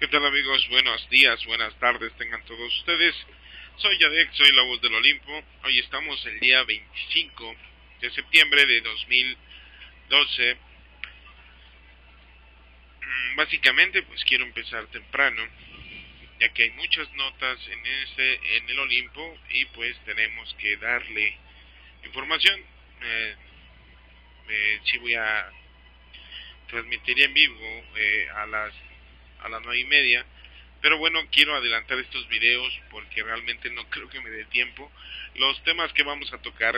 ¿Qué tal, amigos? Buenos días, buenas tardes tengan todos ustedes. Soy Yadek, soy la voz del Olimpo. Hoy estamos el día 25 de septiembre de 2012. Básicamente pues quiero empezar temprano, ya que hay muchas notas en el Olimpo y pues tenemos que darle información. Sí voy a transmitir en vivo a las 9:30. Pero bueno, quiero adelantar estos videos porque realmente no creo que me dé tiempo. Los temas que vamos a tocar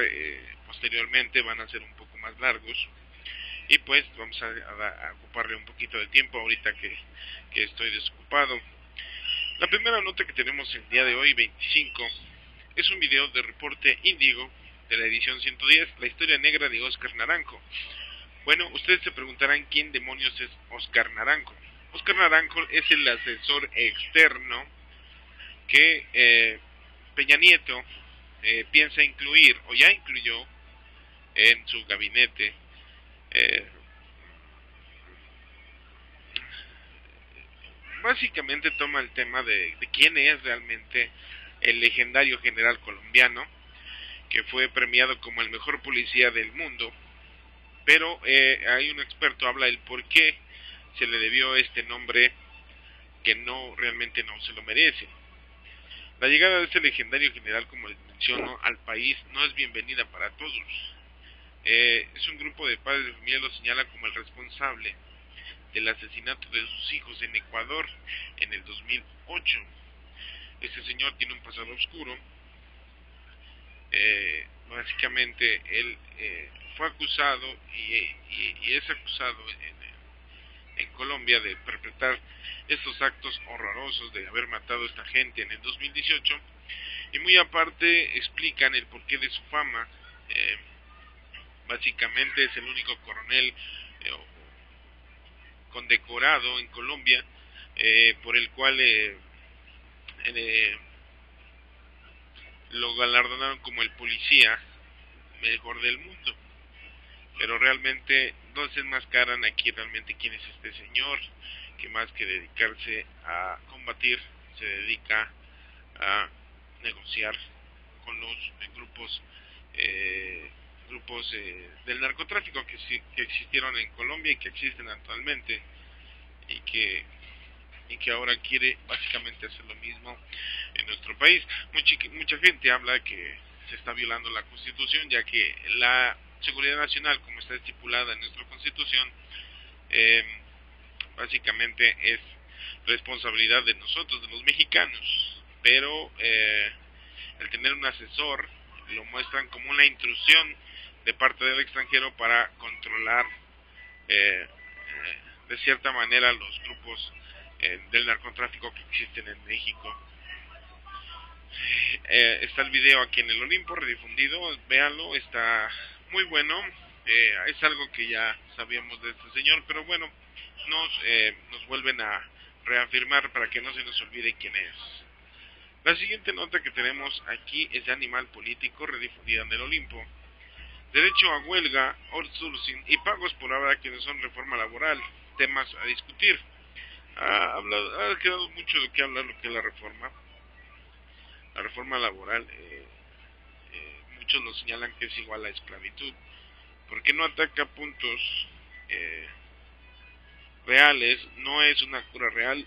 posteriormente van a ser un poco más largos. Y pues vamos a ocuparle un poquito de tiempo ahorita que estoy desocupado. La primera nota que tenemos el día de hoy, 25, es un video de Reporte Índigo de la edición 110, la historia negra de Oscar Naranjo. Bueno, ustedes se preguntarán quién demonios es Oscar Naranjo. Oscar Naranjo es el asesor externo que Peña Nieto piensa incluir, o ya incluyó en su gabinete. Básicamente toma el tema de quién es realmente el legendario general colombiano, que fue premiado como el mejor policía del mundo, pero hay un experto habla del por qué se le debió este nombre que realmente no se lo merece. La llegada de este legendario general, como les menciono, al país no es bienvenida para todos. Es un grupo de padres de familia lo señala como el responsable del asesinato de sus hijos en Ecuador en el 2008. Este señor tiene un pasado oscuro. Básicamente él fue acusado y es acusado en Colombia de perpetrar estos actos horrorosos de haber matado a esta gente en el 2018, y muy aparte explican el porqué de su fama. Básicamente es el único coronel condecorado en Colombia, por el cual lo galardonaron como el policía mejor del mundo. Pero realmente no se enmascaran aquí realmente quién es este señor, que más que dedicarse a combatir, se dedica a negociar con los grupos del narcotráfico que existieron en Colombia y que existen actualmente, y que ahora quiere básicamente hacer lo mismo en nuestro país. Mucha gente habla que se está violando la Constitución, ya que la seguridad nacional, como está estipulada en nuestra Constitución, básicamente es responsabilidad de nosotros, de los mexicanos, pero el tener un asesor lo muestran como una intrusión de parte del extranjero para controlar de cierta manera los grupos del narcotráfico que existen en México. Está el video aquí en el Olimpo redifundido, véanlo, está muy bueno. Es algo que ya sabíamos de este señor, pero bueno, nos vuelven a reafirmar para que no se nos olvide quién es. La siguiente nota que tenemos aquí es de Animal Político, redifundida en el Olimpo. Derecho a huelga, outsourcing y pagos por hora que no son reforma laboral, temas a discutir. Ha quedado mucho de qué hablar lo que es la reforma laboral. Muchos lo señalan que es igual a esclavitud, porque no ataca puntos reales, no es una cura real.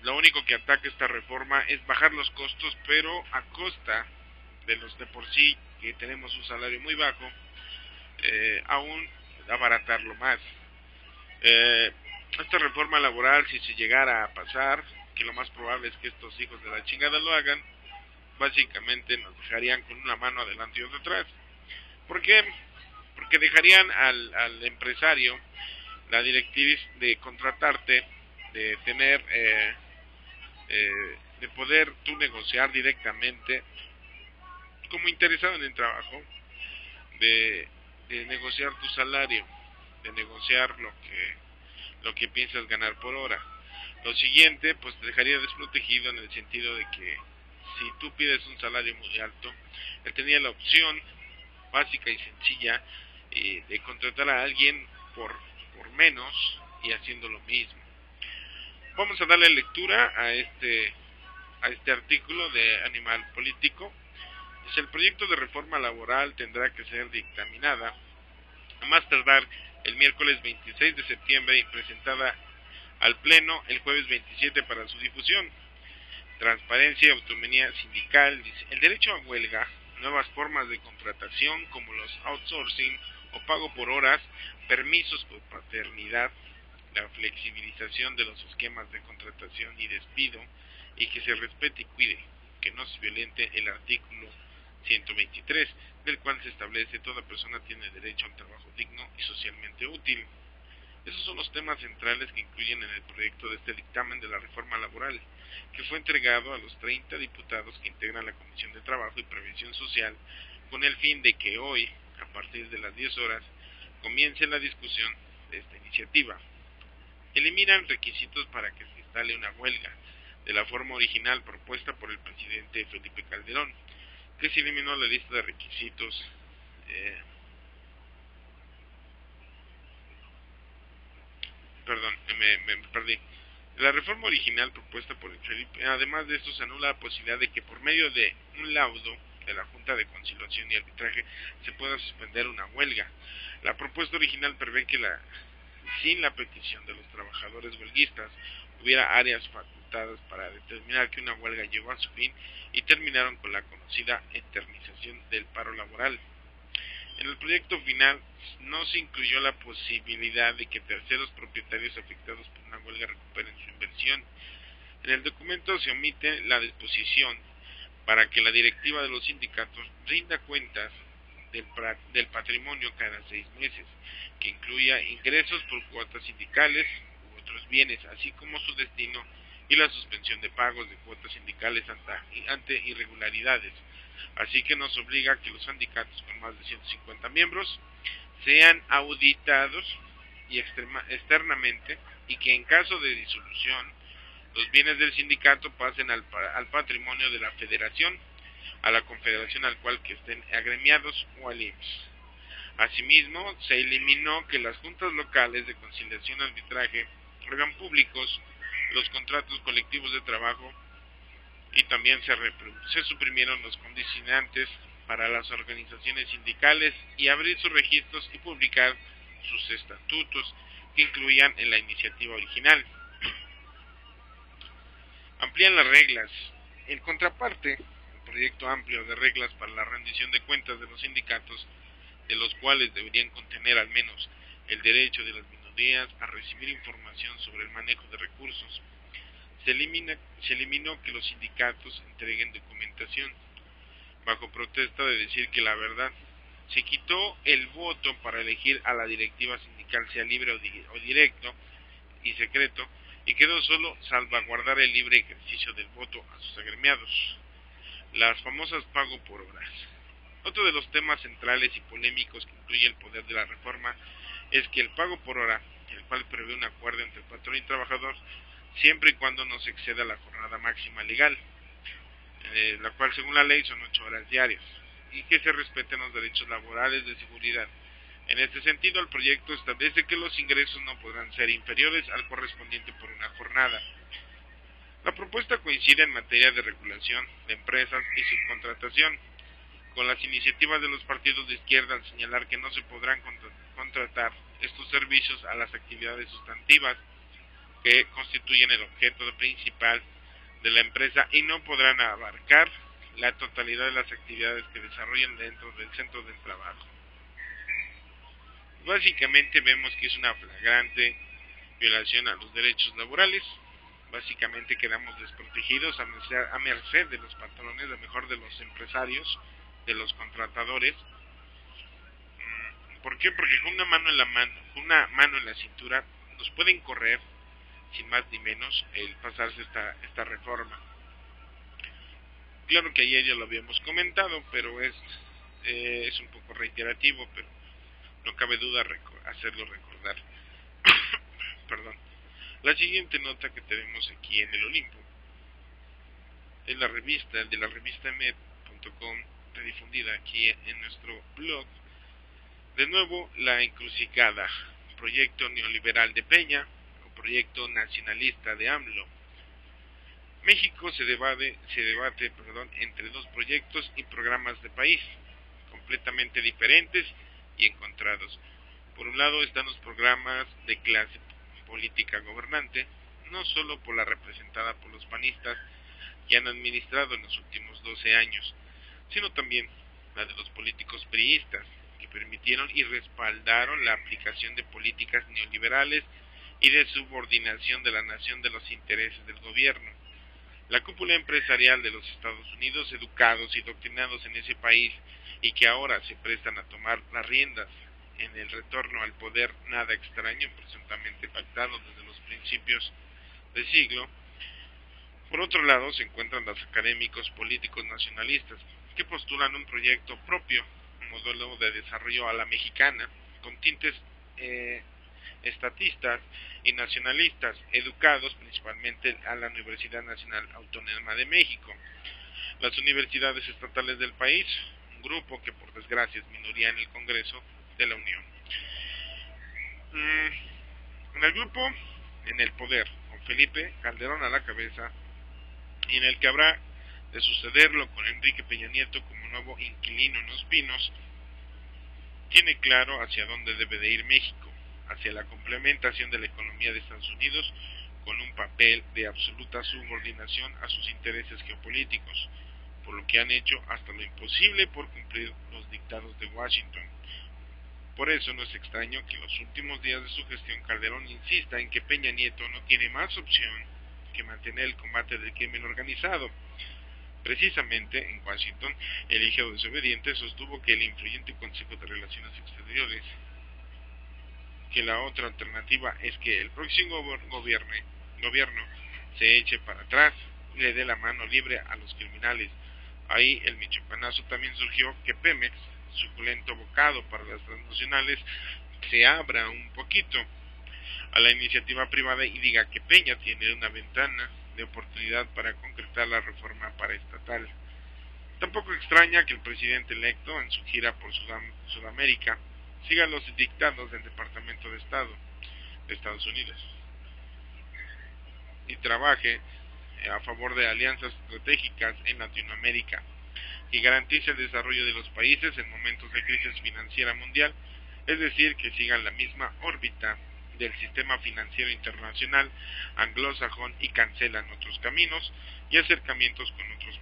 Lo único que ataca esta reforma es bajar los costos, pero a costa de los de por sí que tenemos un salario muy bajo, aún abaratarlo más. Esta reforma laboral, si se llegara a pasar, que lo más probable es que estos hijos de la chingada lo hagan, básicamente nos dejarían con una mano adelante y otra atrás. ¿Por qué? Porque dejarían al empresario la directriz de contratarte, de tener de poder tú negociar directamente como interesado en el trabajo, de negociar tu salario, de negociar lo que piensas ganar por hora. Lo siguiente, pues te dejaría desprotegido en el sentido de que si tú pides un salario muy alto, él tenía la opción básica y sencilla de contratar a alguien por menos y haciendo lo mismo. Vamos a darle lectura a este artículo de Animal Político. Dice: el proyecto de reforma laboral tendrá que ser dictaminada a más tardar el miércoles 26 de septiembre y presentada al Pleno el jueves 27 para su difusión. Transparencia y autonomía sindical. Dice: el derecho a huelga, nuevas formas de contratación como los outsourcing o pago por horas, permisos por paternidad, la flexibilización de los esquemas de contratación y despido, y que se respete y cuide, que no se violente el artículo 123, del cual se establece toda persona tiene derecho a un trabajo digno y socialmente útil. Esos son los temas centrales que incluyen en el proyecto de este dictamen de la reforma laboral, que fue entregado a los 30 diputados que integran la Comisión de Trabajo y Previsión Social, con el fin de que hoy, a partir de las 10 horas, comience la discusión de esta iniciativa. Eliminan requisitos para que se instale una huelga, de la forma original propuesta por el presidente Felipe Calderón, que se eliminó la lista de requisitos me perdí. La reforma original propuesta por el Felipe, además de esto, se anula la posibilidad de que por medio de un laudo de la Junta de Conciliación y Arbitraje se pueda suspender una huelga. La propuesta original prevé que sin la petición de los trabajadores huelguistas hubiera áreas facultadas para determinar que una huelga llegó a su fin y terminaron con la conocida eternización del paro laboral. En el proyecto final no se incluyó la posibilidad de que terceros propietarios afectados por una huelga recuperen su inversión. En el documento se omite la disposición para que la directiva de los sindicatos rinda cuentas del patrimonio cada 6 meses, que incluya ingresos por cuotas sindicales u otros bienes, así como su destino y la suspensión de pagos de cuotas sindicales ante irregularidades. Así que nos obliga a que los sindicatos con más de 150 miembros sean auditados y externamente, y que en caso de disolución los bienes del sindicato pasen al patrimonio de la federación, a la confederación al cual que estén agremiados o al IMSS. Asimismo, se eliminó que las juntas locales de conciliación y arbitraje hagan públicos los contratos colectivos de trabajo, y también se suprimieron los condicionantes para las organizaciones sindicales y abrir sus registros y publicar sus estatutos que incluían en la iniciativa original. Amplían las reglas. En contraparte, el proyecto amplio de reglas para la rendición de cuentas de los sindicatos, de los cuales deberían contener al menos el derecho de las minorías a recibir información sobre el manejo de recursos. Se eliminó que los sindicatos entreguen documentación, bajo protesta de decir que la verdad. Se quitó el voto para elegir a la directiva sindical, sea libre o directo y secreto, y quedó solo salvaguardar el libre ejercicio del voto a sus agremiados. Las famosas pago por horas. Otro de los temas centrales y polémicos que incluye el poder de la reforma es que el pago por hora, el cual prevé un acuerdo entre patrón y trabajador, siempre y cuando no se exceda la jornada máxima legal, la cual según la ley son 8 horas diarias, y que se respeten los derechos laborales de seguridad. En este sentido, el proyecto establece que los ingresos no podrán ser inferiores al correspondiente por una jornada. La propuesta coincide en materia de regulación de empresas y subcontratación, con las iniciativas de los partidos de izquierda al señalar que no se podrán contratar estos servicios a las actividades sustantivas que constituyen el objeto principal de la empresa y no podrán abarcar la totalidad de las actividades que desarrollan dentro del centro del trabajo. Básicamente vemos que es una flagrante violación a los derechos laborales. Básicamente quedamos desprotegidos a merced de los patrones, a mejor de los empresarios, de los contratadores. ¿Por qué? Porque con una mano en la cintura nos pueden correr sin más ni menos el pasarse esta reforma. Claro que ayer ya lo habíamos comentado, pero es un poco reiterativo, pero no cabe duda hacerlo recordar. Perdón. La siguiente nota que tenemos aquí en el Olimpo es de la revista med.com, redifundida aquí en nuestro blog. De nuevo, la encrucijada, proyecto neoliberal de Peña, proyecto nacionalista de AMLO. México se debate entre dos proyectos y programas de país, completamente diferentes y encontrados. Por un lado están los programas de clase política gobernante, no solo por la representada por los panistas que han administrado en los últimos 12 años, sino también la de los políticos priistas, que permitieron y respaldaron la aplicación de políticas neoliberales y de subordinación de la nación de los intereses del gobierno. La cúpula empresarial de los Estados Unidos, educados y doctrinados en ese país y que ahora se prestan a tomar las riendas en el retorno al poder nada extraño, presuntamente pactado desde los principios del siglo. Por otro lado se encuentran los académicos políticos nacionalistas, que postulan un proyecto propio, un modelo de desarrollo a la mexicana, con tintes estatistas y nacionalistas, educados principalmente a la Universidad Nacional Autónoma de México. Las universidades estatales del país, un grupo que por desgracia es minoría en el Congreso de la Unión. En el grupo, en el poder, con Felipe Calderón a la cabeza, y en el que habrá de sucederlo con Enrique Peña Nieto como nuevo inquilino en Los Pinos, tiene claro hacia dónde debe de ir México, hacia la complementación de la economía de Estados Unidos con un papel de absoluta subordinación a sus intereses geopolíticos, por lo que han hecho hasta lo imposible por cumplir los dictados de Washington. Por eso no es extraño que en los últimos días de su gestión Calderón insista en que Peña Nieto no tiene más opción que mantener el combate del crimen organizado. Precisamente en Washington, el hijo desobediente sostuvo que el influyente Consejo de Relaciones Exteriores, que la otra alternativa es que el próximo gobierno se eche para atrás y le dé la mano libre a los criminales. Ahí el michoacanazo también surgió que Pemex, suculento bocado para las transnacionales, se abra un poquito a la iniciativa privada y diga que Peña tiene una ventana de oportunidad para concretar la reforma paraestatal. Tampoco extraña que el presidente electo, en su gira por Sudamérica, siga los dictados del Departamento de Estado de Estados Unidos y trabaje a favor de alianzas estratégicas en Latinoamérica y garantice el desarrollo de los países en momentos de crisis financiera mundial, es decir, que sigan la misma órbita del sistema financiero internacional anglosajón y cancelan otros caminos y acercamientos con otros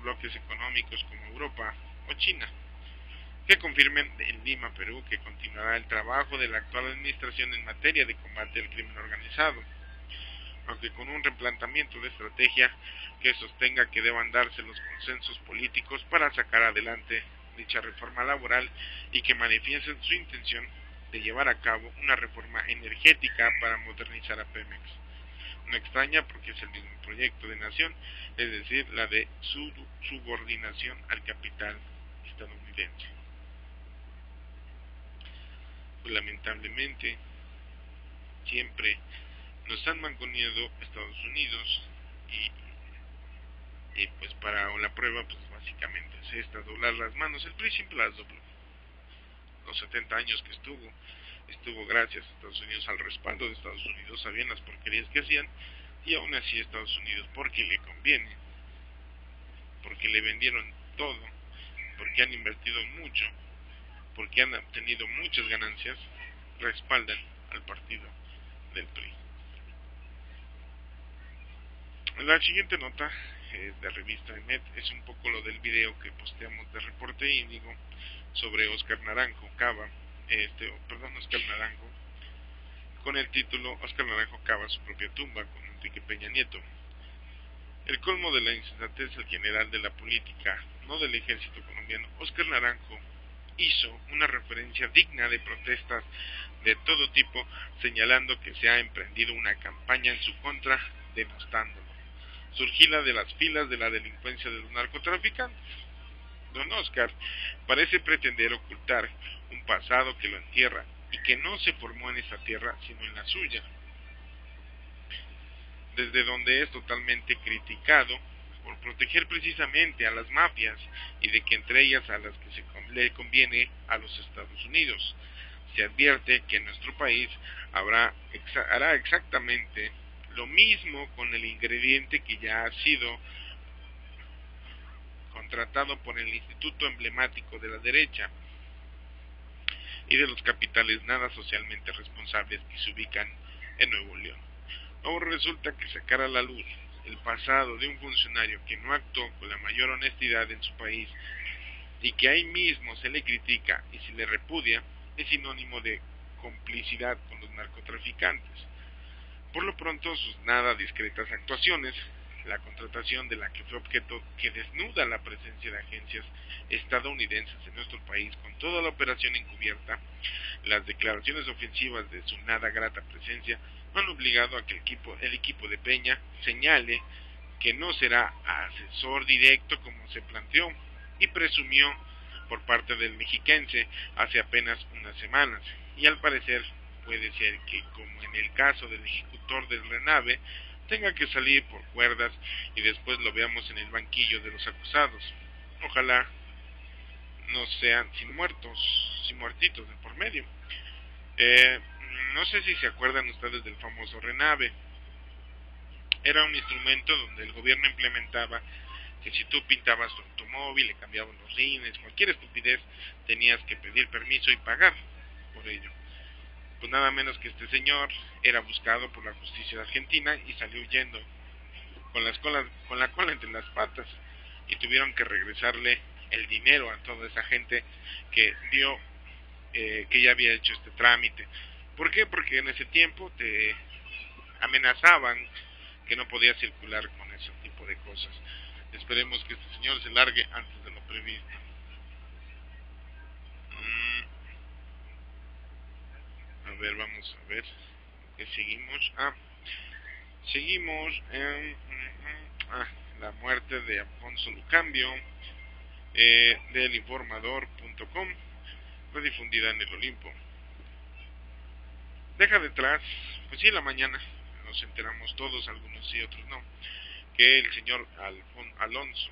bloques económicos como Europa o China, que confirmen en Lima, Perú, que continuará el trabajo de la actual administración en materia de combate al crimen organizado, aunque con un replanteamiento de estrategia que sostenga que deban darse los consensos políticos para sacar adelante dicha reforma laboral y que manifiesten su intención de llevar a cabo una reforma energética para modernizar a Pemex. No extraña porque es el mismo proyecto de nación, es decir, la de su subordinación al capital estadounidense. Pues lamentablemente siempre nos han manconeado Estados Unidos y pues para la prueba pues básicamente es esta, doblar las manos. El PRI siempre las dobló. Los 70 años que estuvo gracias a Estados Unidos, al respaldo de Estados Unidos, sabían las porquerías que hacían, y aún así Estados Unidos, porque le conviene, porque le vendieron todo, porque han invertido mucho, porque han obtenido muchas ganancias, respaldan al partido del PRI. La siguiente nota de revista EMET es un poco lo del video que posteamos de Reporte Índigo sobre Óscar Naranjo Cava, Óscar Naranjo, con el título Óscar Naranjo cava su propia tumba con Enrique Peña Nieto. El colmo de la insensatez al general de la política, no del ejército colombiano, Óscar Naranjo hizo una referencia digna de protestas de todo tipo, señalando que se ha emprendido una campaña en su contra, denostándolo. Surgida de las filas de la delincuencia de los narcotraficantes. Don Óscar parece pretender ocultar un pasado que lo entierra y que no se formó en esa tierra sino en la suya, desde donde es totalmente criticado por proteger precisamente a las mafias y de que entre ellas a las que le conviene a los Estados Unidos. Se advierte que en nuestro país hará exactamente lo mismo con el ingrediente que ya ha sido contratado por el instituto emblemático de la derecha y de los capitales nada socialmente responsables que se ubican en Nuevo León. Ahora resulta que sacar a la luz el pasado de un funcionario que no actuó con la mayor honestidad en su país y que ahí mismo se le critica y se le repudia es sinónimo de complicidad con los narcotraficantes. Por lo pronto, sus nada discretas actuaciones, la contratación de la que fue objeto que desnuda la presencia de agencias estadounidenses en nuestro país con toda la operación encubierta, las declaraciones ofensivas de su nada grata presencia han obligado a que el equipo de Peña señale que no será asesor directo como se planteó y presumió por parte del mexiquense hace apenas unas semanas, y al parecer puede ser que, como en el caso del ejecutor del Renave, tenga que salir por cuerdas y después lo veamos en el banquillo de los acusados. Ojalá no sean sin muertitos de por medio. No sé si se acuerdan ustedes del famoso Renave. Era un instrumento donde el gobierno implementaba que si tú pintabas tu automóvil, le cambiaban los rines, cualquier estupidez, tenías que pedir permiso y pagar por ello. Pues nada menos que este señor era buscado por la justicia de Argentina y salió huyendo con la cola entre las patas, y tuvieron que regresarle el dinero a toda esa gente que vio que ya había hecho este trámite. ¿Por qué? Porque en ese tiempo te amenazaban que no podía circular con ese tipo de cosas. Esperemos que este señor se largue antes de lo previsto. A ver, vamos a ver. ¿Qué seguimos? Seguimos en la muerte de Alfonso Lucambio, del informador.com, fue difundida en el Olimpo. Deja detrás, pues sí, en la mañana nos enteramos todos, algunos sí, otros no, que el señor Alonso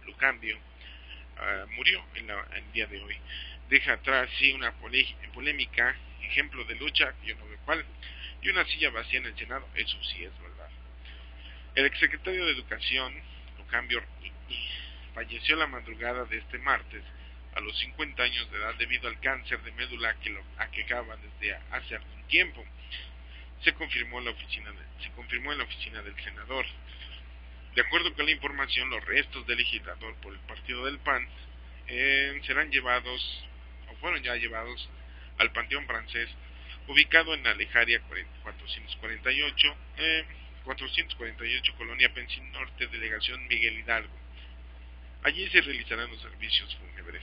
Lucambio murió el día de hoy. Deja atrás sí una polémica, ejemplo de lucha, yo no veo cuál, y una silla vacía en el Senado, eso sí es verdad. El exsecretario de Educación, Lucambio, falleció la madrugada de este martes a los 50 años de edad debido al cáncer de médula que lo aquejaba desde hace algún tiempo. Se confirmó en la oficina del senador. De acuerdo con la información, los restos del legislador por el partido del PAN serán llevados, o fueron ya llevados, al Panteón Francés, ubicado en la Alejaria 448, Colonia Pensil Norte, Delegación Miguel Hidalgo. Allí se realizarán los servicios fúnebres.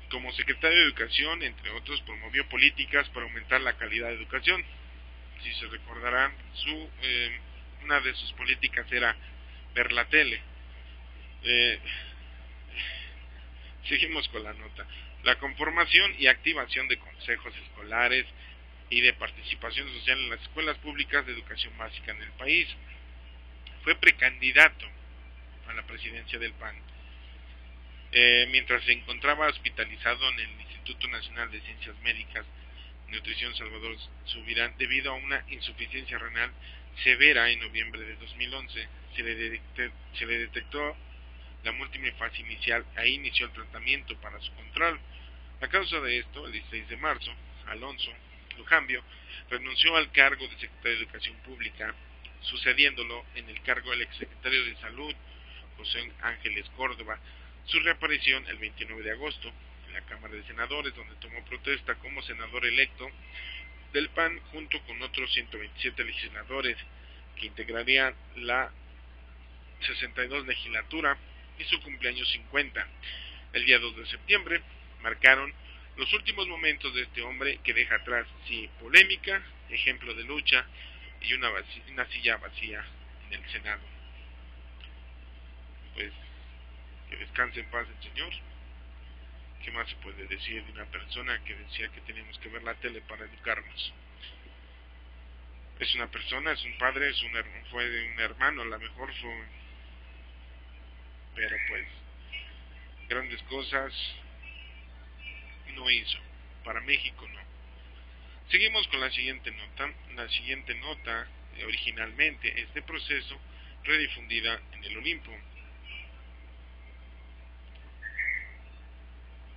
Como secretario de Educación, entre otros, promovió políticas para aumentar la calidad de educación. Si se recordarán, una de sus políticas era ver la tele. Seguimos con la nota. La conformación y activación de consejos escolares y de participación social en las escuelas públicas de educación básica en el país. Fue precandidato a la presidencia del PAN, mientras se encontraba hospitalizado en el Instituto Nacional de Ciencias Médicas, Nutrición Salvador Subirán, debido a una insuficiencia renal severa. En noviembre de 2011 se le detectó la múltiple fase inicial, ahí inició el tratamiento para su control. A causa de esto, el 16 de marzo, Alonso Lucambio renunció al cargo de secretario de Educación Pública, sucediéndolo en el cargo del exsecretario de Salud, José Ángeles Córdoba. Su reaparición el 29 de agosto en la Cámara de Senadores, donde tomó protesta como senador electo del PAN junto con otros 127 legisladores que integrarían la 62 legislatura, y su cumpleaños 50. El día 2 de septiembre marcaron los últimos momentos de este hombre que deja atrás, sí, polémica, ejemplo de lucha y una silla vacía en el Senado. Pues que descanse en paz el señor. ¿Qué más se puede decir de una persona que decía que teníamos que ver la tele para educarnos? Es una persona, es un padre, fue un hermano, a lo mejor fue, pero pues grandes cosas no hizo, para México no. Seguimos con la siguiente nota. La siguiente nota, originalmente, este proceso redifundida en el Olimpo.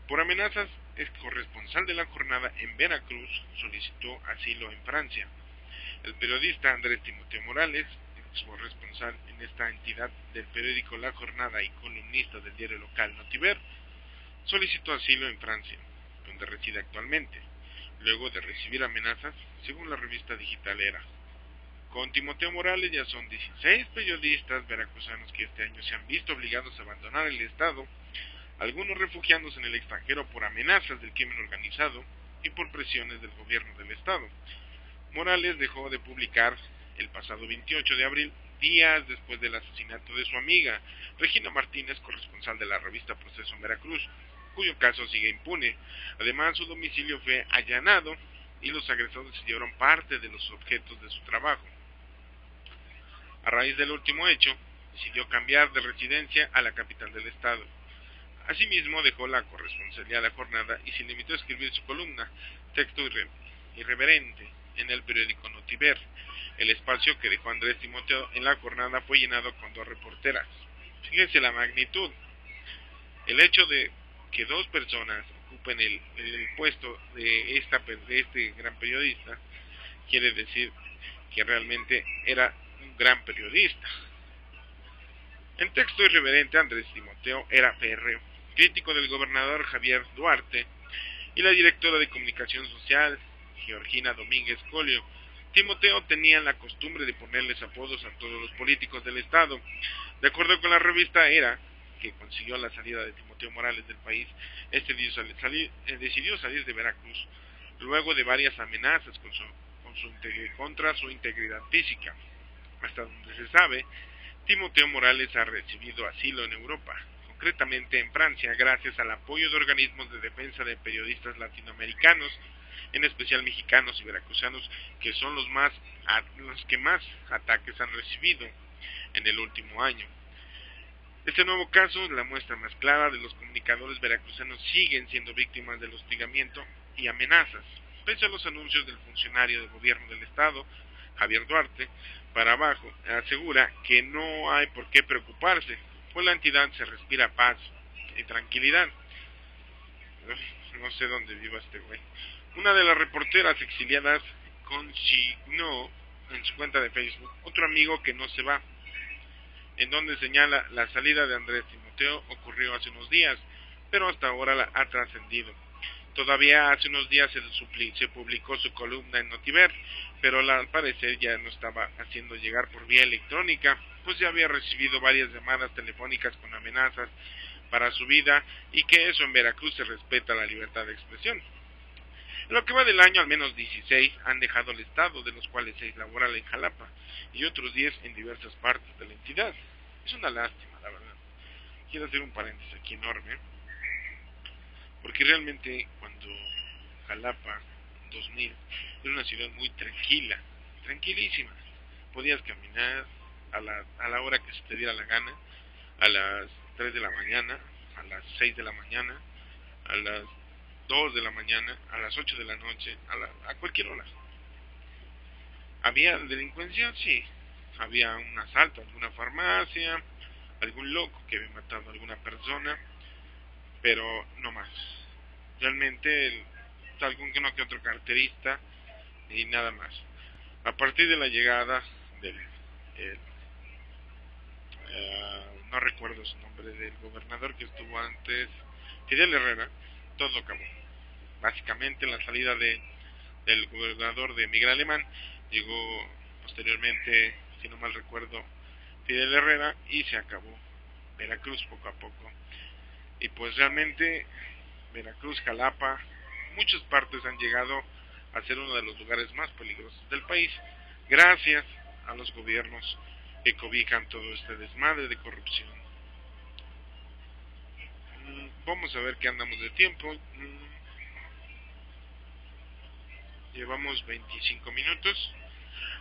Por amenazas, el corresponsal de la jornada en Veracruz solicitó asilo en Francia. El periodista Andrés Timoteo Morales, ex corresponsal en esta entidad del periódico La Jornada y columnista del diario local Notiver, solicitó asilo en Francia, donde reside actualmente, luego de recibir amenazas, según la revista digital Era. Con Timoteo Morales ya son 16 periodistas veracruzanos que este año se han visto obligados a abandonar el estado, algunos refugiándose en el extranjero por amenazas del crimen organizado y por presiones del gobierno del estado. Morales dejó de publicar el pasado 28 de abril, días después del asesinato de su amiga, Regina Martínez, corresponsal de la revista Proceso en Veracruz, cuyo caso sigue impune. Además, su domicilio fue allanado y los agresores se llevaron parte de los objetos de su trabajo. A raíz del último hecho, decidió cambiar de residencia a la capital del estado. Asimismo, dejó la corresponsalía de la jornada y se limitó a escribir su columna, Texto Irreverente, en el periódico Notiver. El espacio que dejó Andrés Timoteo en la jornada fue llenado con 2 reporteras. Fíjense la magnitud. El hecho de que 2 personas ocupen el puesto de este gran periodista quiere decir que realmente era un gran periodista. En Texto Irreverente, Andrés Timoteo era férreo crítico del gobernador Javier Duarte y la directora de comunicación social, Georgina Domínguez Colio. Timoteo tenía la costumbre de ponerles apodos a todos los políticos del estado. De acuerdo con la revista Era, que consiguió la salida de Timoteo Morales del país, decidió salir de Veracruz, luego de varias amenazas contra su integridad física. Hasta donde se sabe, Timoteo Morales ha recibido asilo en Europa, concretamente en Francia, gracias al apoyo de organismos de defensa de periodistas latinoamericanos, en especial mexicanos y veracruzanos, que son los que más ataques han recibido en el último año. Este nuevo caso es la muestra más clara de los comunicadores veracruzanos siguen siendo víctimas del hostigamiento y amenazas, pese a los anuncios del funcionario del gobierno del estado, Javier Duarte, para abajo, asegura que no hay por qué preocuparse, pues la entidad se respira paz y tranquilidad. No sé dónde viva este güey. Una de las reporteras exiliadas consignó en su cuenta de Facebook otro amigo que no se va, en donde señala la salida de Andrés Timoteo ocurrió hace unos días, pero hasta ahora la ha trascendido. Todavía hace unos días se publicó su columna en Notiver, pero al parecer ya no estaba haciendo llegar por vía electrónica, pues ya había recibido varias llamadas telefónicas con amenazas para su vida y que eso en Veracruz se respeta la libertad de expresión. En lo que va del año, al menos 16 han dejado el estado, de los cuales 6 laboral en Jalapa y otros 10 en diversas partes de la entidad. Es una lástima, la verdad. Quiero hacer un paréntesis aquí enorme, porque realmente cuando Jalapa 2000 era una ciudad muy tranquila, tranquilísima, podías caminar a la hora que se te diera la gana, a las 3 de la mañana, a las 6 de la mañana, a las 2 de la mañana, a las 8 de la noche, a cualquier hora. ¿Había delincuencia? Sí. Había un asalto a alguna farmacia, algún loco que había matado a alguna persona, pero no más. Realmente algún que otro carterista y nada más. A partir de la llegada del no recuerdo su nombre, del gobernador que estuvo antes, Fidel Herrera, todo acabó. Básicamente la salida del gobernador de Miguel Alemán, llegó posteriormente, si no mal recuerdo, Fidel Herrera, y se acabó Veracruz poco a poco. Y pues realmente Veracruz, Jalapa, muchas partes han llegado a ser uno de los lugares más peligrosos del país, gracias a los gobiernos que cobijan todo este desmadre de corrupción. Vamos a ver qué andamos de tiempo. Llevamos 25 minutos.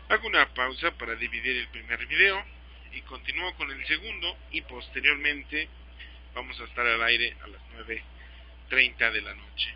Hago una pausa para dividir el primer video y continúo con el segundo, y posteriormente vamos a estar al aire a las 9:30 de la noche.